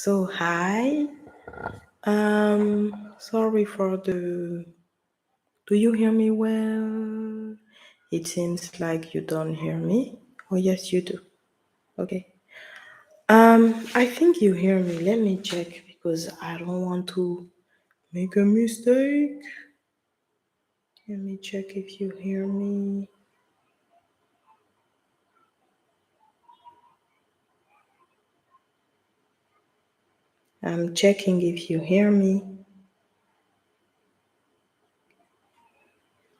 So hi. Sorry for the. Do you hear me well? It seems like you don't hear me. Oh yes, you do. Okay. I think you hear me. Let me check because I don't want to make a mistake. Let me check if you hear me. I'm checking if you hear me.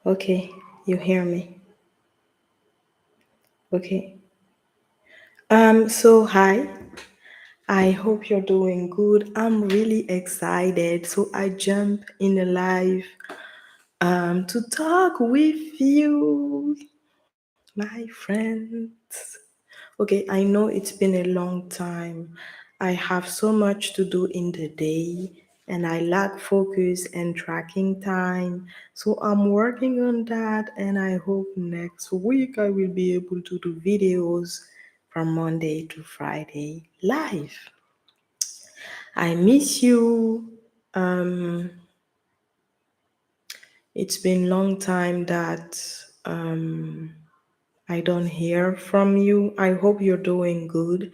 Okay, you hear me. Okay. So hi. I hope you're doing good. I'm really excited. So I jump in the live to talk with you, my friends. Okay, I know it's been a long time. I have so much to do in the day and I lack focus and tracking time. So I'm working on that and I hope next week I will be able to do videos from Monday to Friday live. I miss you. Um, it's been long time that I don't hear from you. I hope you're doing good.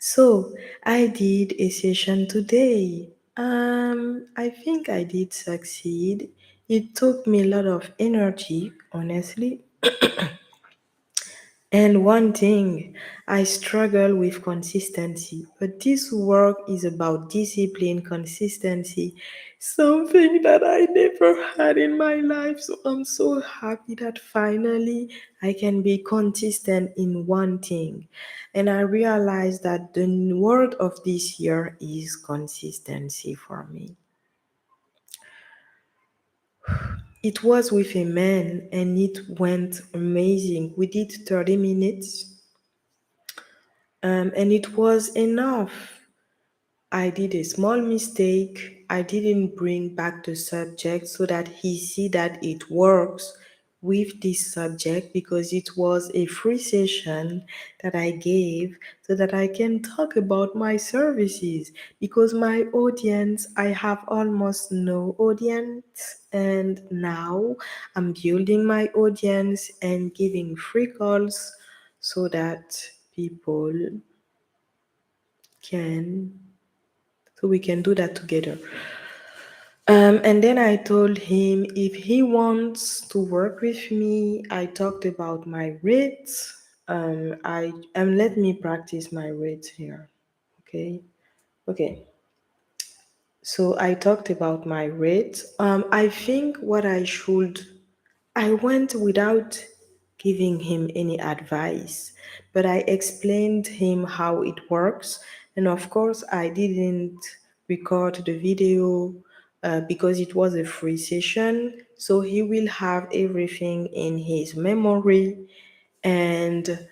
So I did a session today. I think I did succeed. It took me a lot of energy, honestly. And one thing, I struggle with consistency, but this work is about discipline, consistency, something that I never had in my life. So I'm so happy that finally I can be consistent in one thing. And I realized that the word of this year is consistency for me. It was with a man and it went amazing. We did 30 minutes and it was enough. I did a small mistake. I didn't bring back the subject so that he see that it works with this subject because it was a free session that I gave so that I can talk about my services because my audience, I have almost no audience and now I'm building my audience and giving free calls so that people can so we can do that together. And then I told him if he wants to work with me, I talked about my rates. I let me practice my rates here. Okay. Okay. So I talked about my rates. I think what I went without giving him any advice, but I explained him how it works. And of course, I didn't record the video because it was a free session. So he will have everything in his memory and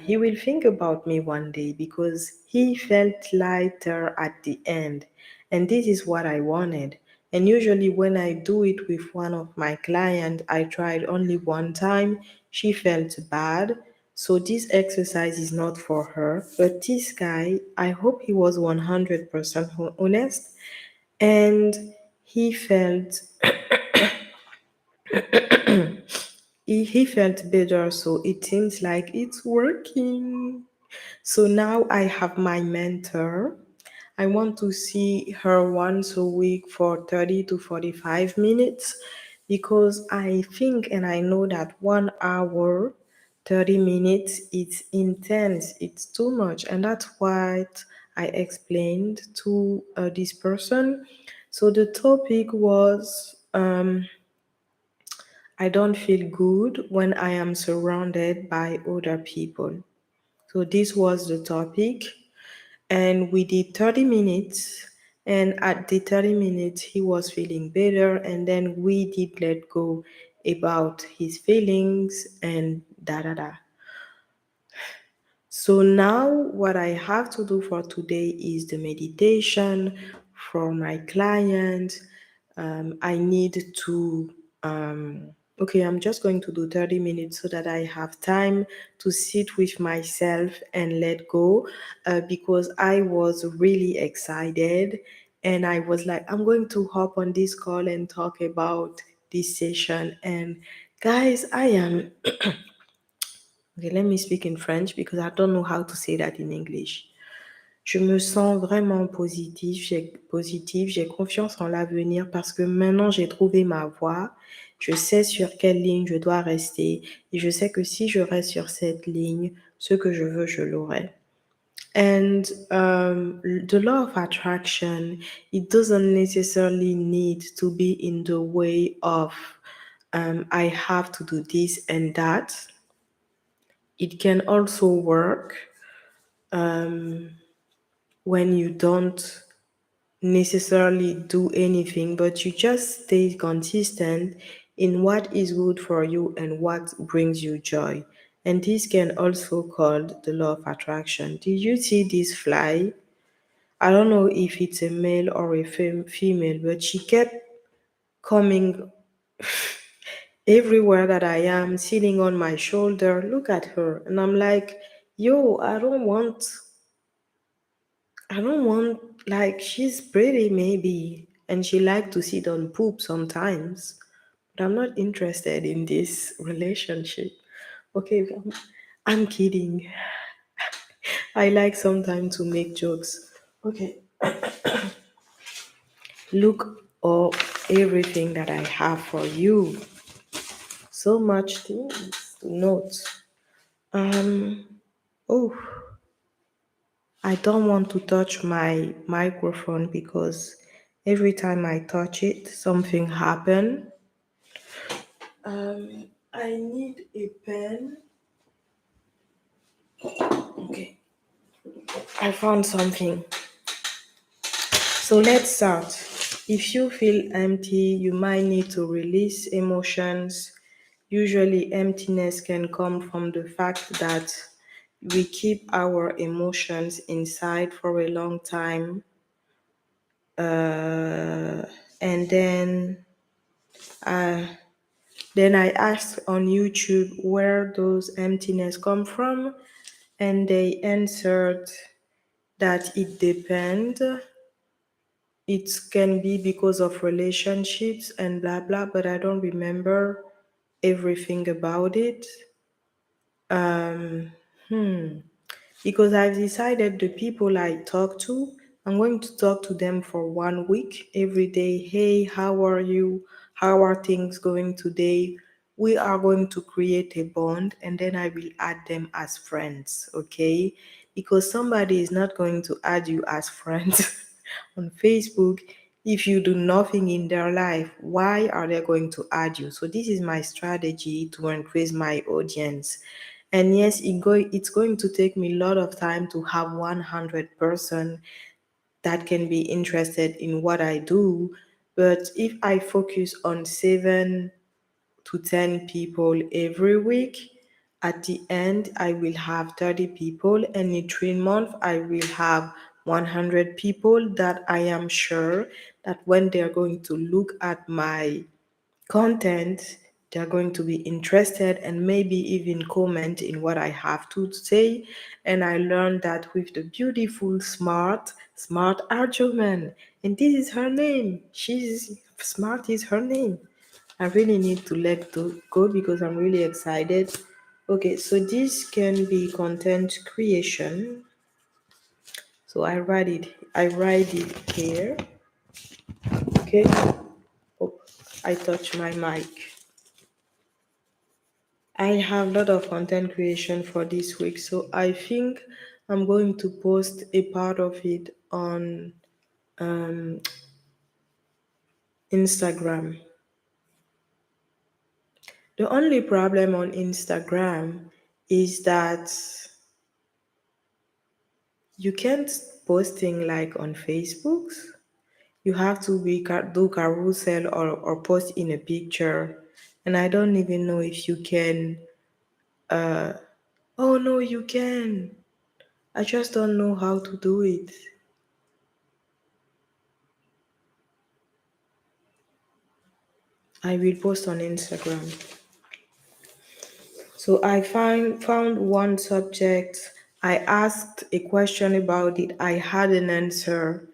he will think about me one day because he felt lighter at the end. And this is what I wanted. And usually, when I do it with one of my clients, I tried only one time. She felt bad. So, this exercise is not for her. But this guy, I hope he was 100% honest. And he felt he felt better, so it seems like it's working. So now I have my mentor. I want to see her once a week for 30 to 45 minutes because I think and I know that 1 hour, 30 minutes, it's intense, it's too much. And that's what I explained to this person. So the topic was I don't feel good when I am surrounded by other people. So this was the topic, and we did 30 minutes. And at the 30 minutes, he was feeling better, and then we did let go about his feelings and da da da. So now, what I have to do for today is the meditation for my client. I need to okay, I'm just going to do 30 minutes so that I have time to sit with myself and let go, because I was really excited and I was like, I'm going to hop on this call and talk about this session. And guys, I am, okay, let me speak in French because I don't know how to say that in English. Je me sens vraiment positive, j'ai confiance en l'avenir parce que maintenant j'ai trouvé ma voie, je sais sur quelle ligne je dois rester et je sais que si je reste sur cette ligne, ce que je veux, je l'aurai. And the law of attraction, it doesn't necessarily need to be in the way of I have to do this and that. It can also work when you don't necessarily do anything, but you just stay consistent in what is good for you and what brings you joy. And this can also called the law of attraction. Did you see this fly? I don't know if it's a male or a female, but she kept coming everywhere that I am, sitting on my shoulder. Look at her. And I'm like, yo, I don't want, like, she's pretty maybe, and she like to sit on poop sometimes, but I'm not interested in this relationship. Okay, I'm kidding. I like sometimes to make jokes. Okay, look up everything that I have for you. So much things to note. Um, oh, I don't want to touch my microphone because every time I touch it, something happen. I need a pen. Okay, I found something. So let's start. If you feel empty, you might need to release emotions. Usually, emptiness can come from the fact that we keep our emotions inside for a long time. And uh, then I asked on YouTube where those emptiness come from, and they answered that it depends. It can be because of relationships and blah blah, but I don't remember everything about it. Um, hmm. Because I've decided the people I talk to, I'm going to talk to them for 1 week every day. Hey, how are you? How are things going today? We are going to create a bond and then I will add them as friends, okay? Because somebody is not going to add you as friends on Facebook if you do nothing in their life. Why are they going to add you? So this is my strategy to increase my audience. And yes, it's going to take me a lot of time to have 100% that can be interested in what I do. But if I focus on 7 to 10 people every week, at the end, I will have 30 people, and in 3 months, I will have 100 people that I am sure that when they're going to look at my content, they're going to be interested and maybe even comment in what I have to say. And I learned that with the beautiful, smart Arjuman. And this is her name. She's smart, is her name. I really need to let go because I'm really excited. Okay, so this can be content creation. So I write it here. Okay. Oh, I touch my mic. I have a lot of content creation for this week, so I think I'm going to post a part of it on Instagram. The only problem on Instagram is that you can't post things like on Facebook. You have to do carousel or post in a picture, and I don't even know if you can. Oh no, you can. I just don't know how to do it. I will post on Instagram. So I found one subject. I asked a question about it. I had an answer.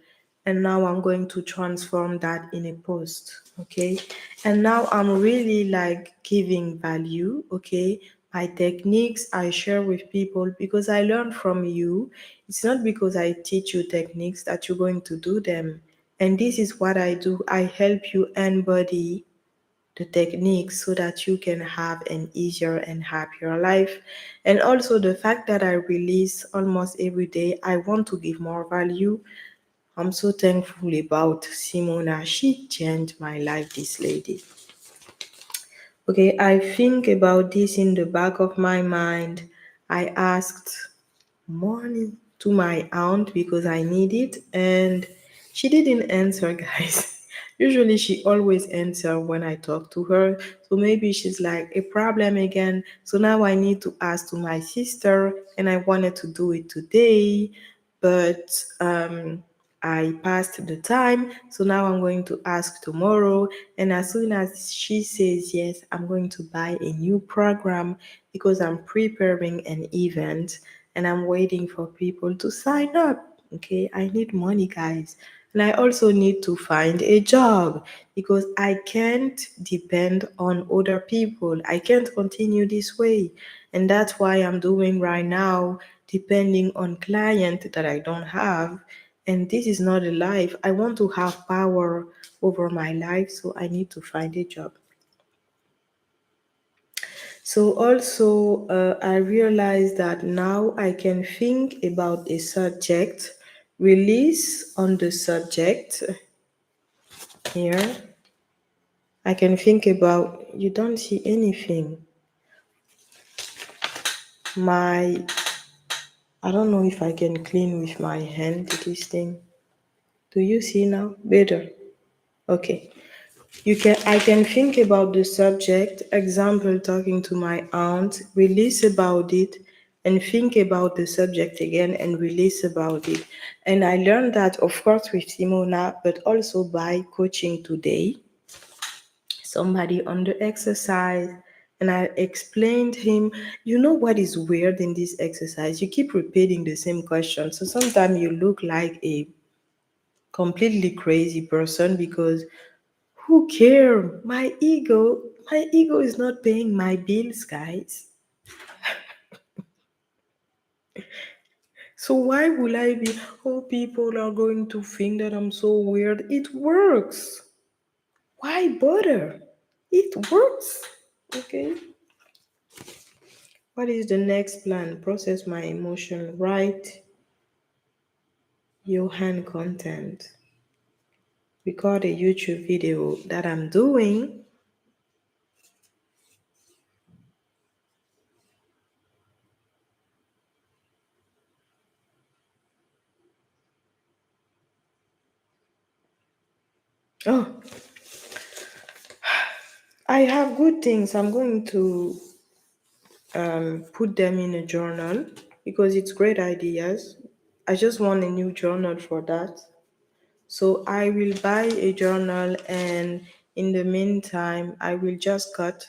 And now I'm going to transform that in a post. Okay. And now I'm really like giving value. Okay. My techniques I share with people because I learn from you. It's not because I teach you techniques that you're going to do them. And this is what I do. I help you embody the techniques so that you can have an easier and happier life. And also the fact that I release almost every day, I want to give more value. I'm so thankful about Simona. She changed my life, this lady. Okay, I think about this in the back of my mind. I asked morning to my aunt because I need it, and she didn't answer, guys. Usually she always answer when I talk to her. So maybe she's like a problem again. So now I need to ask to my sister, and I wanted to do it today, but I passed the time. So now I'm going to ask tomorrow. And as soon as she says yes, I'm going to buy a new program because I'm preparing an event and I'm waiting for people to sign up. Okay, I need money, guys. And I also need to find a job because I can't depend on other people. I can't continue this way. And that's why I'm doing right now, depending on client that I don't have. And this is not a life. I want to have power over my life, so I need to find a job. So also, I realized that now I can think about a subject, release on the subject here. I can think about, you don't see anything. My, I don't know if I can clean with my hand this thing. Do you see now? Better. Okay. I can think about the subject, example talking to my aunt, release about it, and think about the subject again and release about it. And I learned that of course with Simona, but also by coaching today, somebody on the exercise. And I explained him, you know what is weird in this exercise? You keep repeating the same question. So sometimes you look like a completely crazy person because who care? My ego is not paying my bills, guys. So why will I be, oh, people are going to think that I'm so weird? It works. Why bother? It works. Okay. What is the next plan? Process my emotion. Write your hand content. Record a YouTube video that I'm doing. Oh, I have good things. I'm going to put them in a journal because it's great ideas. I just want a new journal for that. So I will buy a journal, and in the meantime I will just cut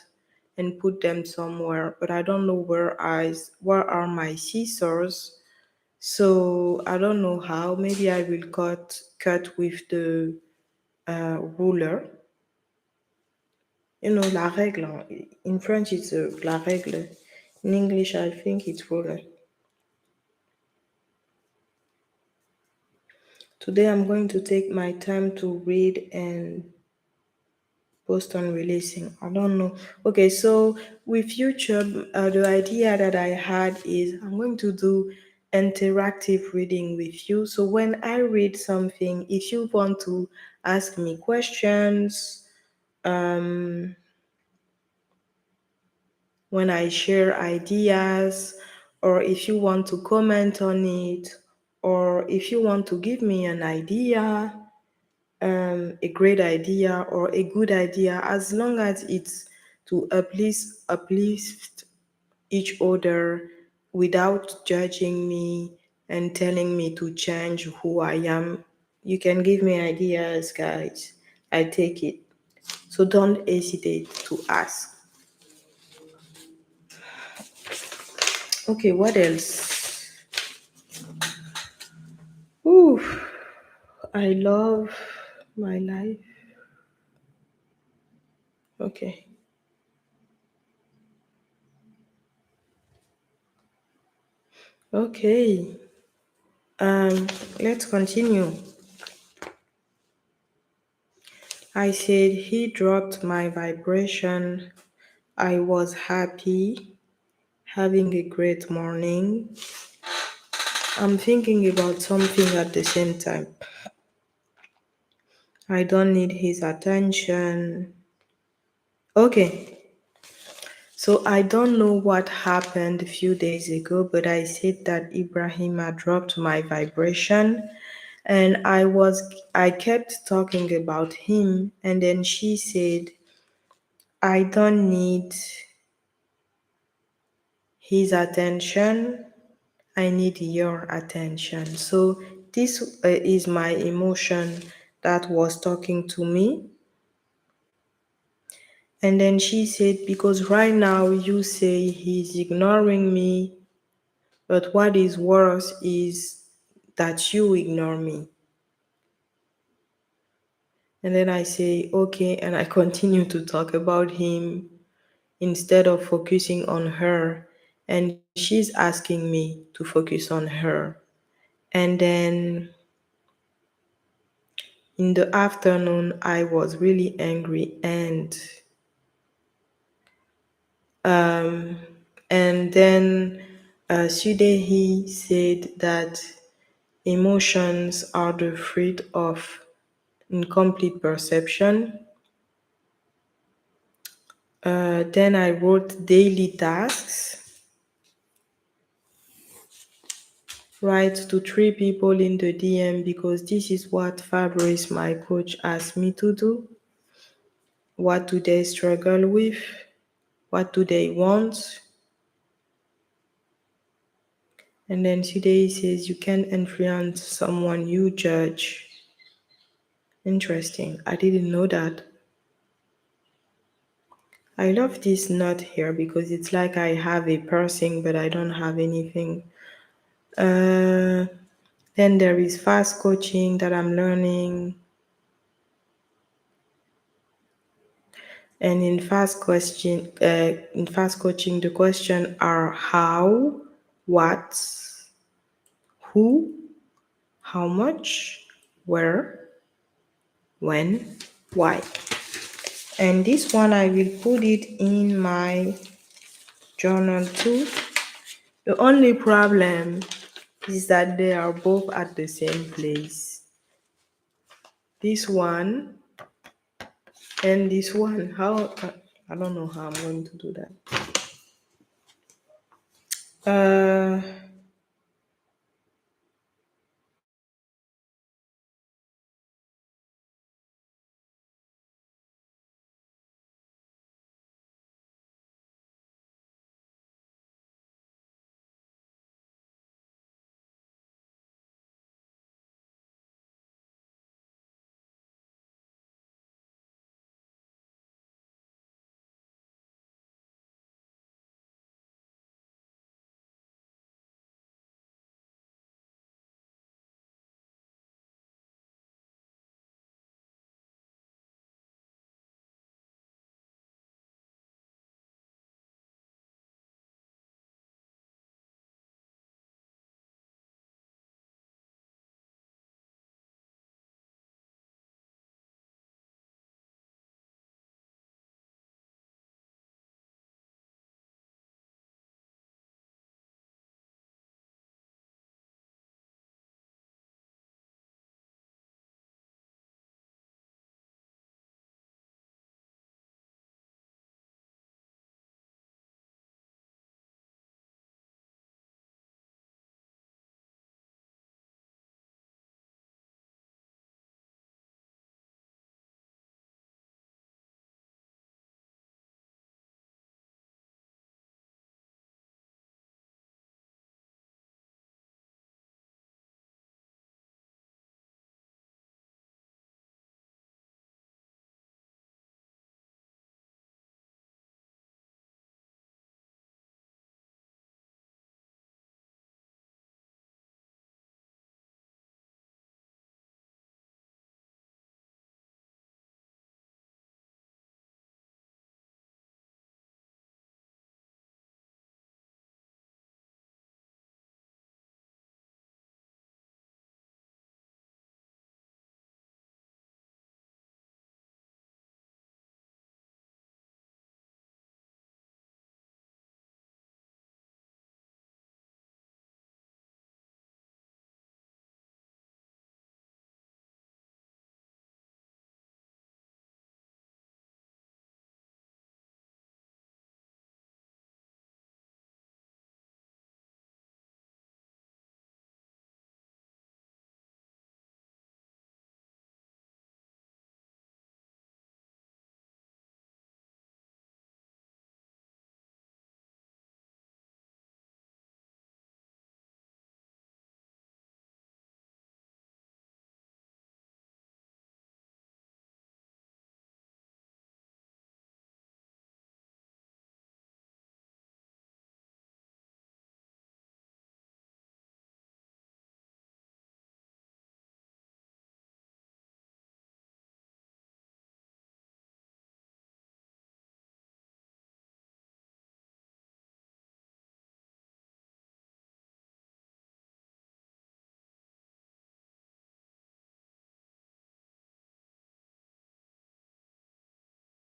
and put them somewhere, but I don't know where are my scissors. So I don't know how. Maybe I will cut with the ruler. You know, la règle. In French, it's la règle. In English, I think it's ruler. Today, I'm going to take my time to read and post on releasing. I don't know. Okay, so with YouTube, the idea that I had is I'm going to do interactive reading with you. So when I read something, if you want to ask me questions, um, when I share ideas, or if you want to comment on it, or if you want to give me an idea, a great idea or a good idea, as long as it's to uplift each other without judging me and telling me to change who I am. You can give me ideas, guys. I take it. So don't hesitate to ask. Okay, what else? Ooh, I love my life. Okay. Okay. Let's continue. I said he dropped my vibration. I was happy, having a great morning. I'm thinking about something at the same time. I don't need his attention. Okay, so I don't know what happened a few days ago, but I said that Ibrahima dropped my vibration and I kept talking about him, and then she said, I don't need his attention, I need your attention. So this is my emotion that was talking to me. And then she said, because right now you say he's ignoring me, but what is worse is that you ignore me. And then I say, okay, and I continue to talk about him instead of focusing on her. And she's asking me to focus on her. And then in the afternoon, I was really angry, um, and then Sudehi said that emotions are the fruit of incomplete perception. Then I wrote daily tasks, write to 3 people in the DM because this is what Fabrice, my coach, asked me to do. What do they struggle with? What do they want? And then today says you can influence someone you judge. Interesting. I didn't know that. I love this note here because it's like I have a piercing, but I don't have anything. Uh, then there is fast coaching that I'm learning. And in fast coaching, the question are how, what, who, how much, where, when, why. And this one I will put it in my journal too. The only problem is that they are both at the same place. This one and this one. How I don't know how I'm going to do that.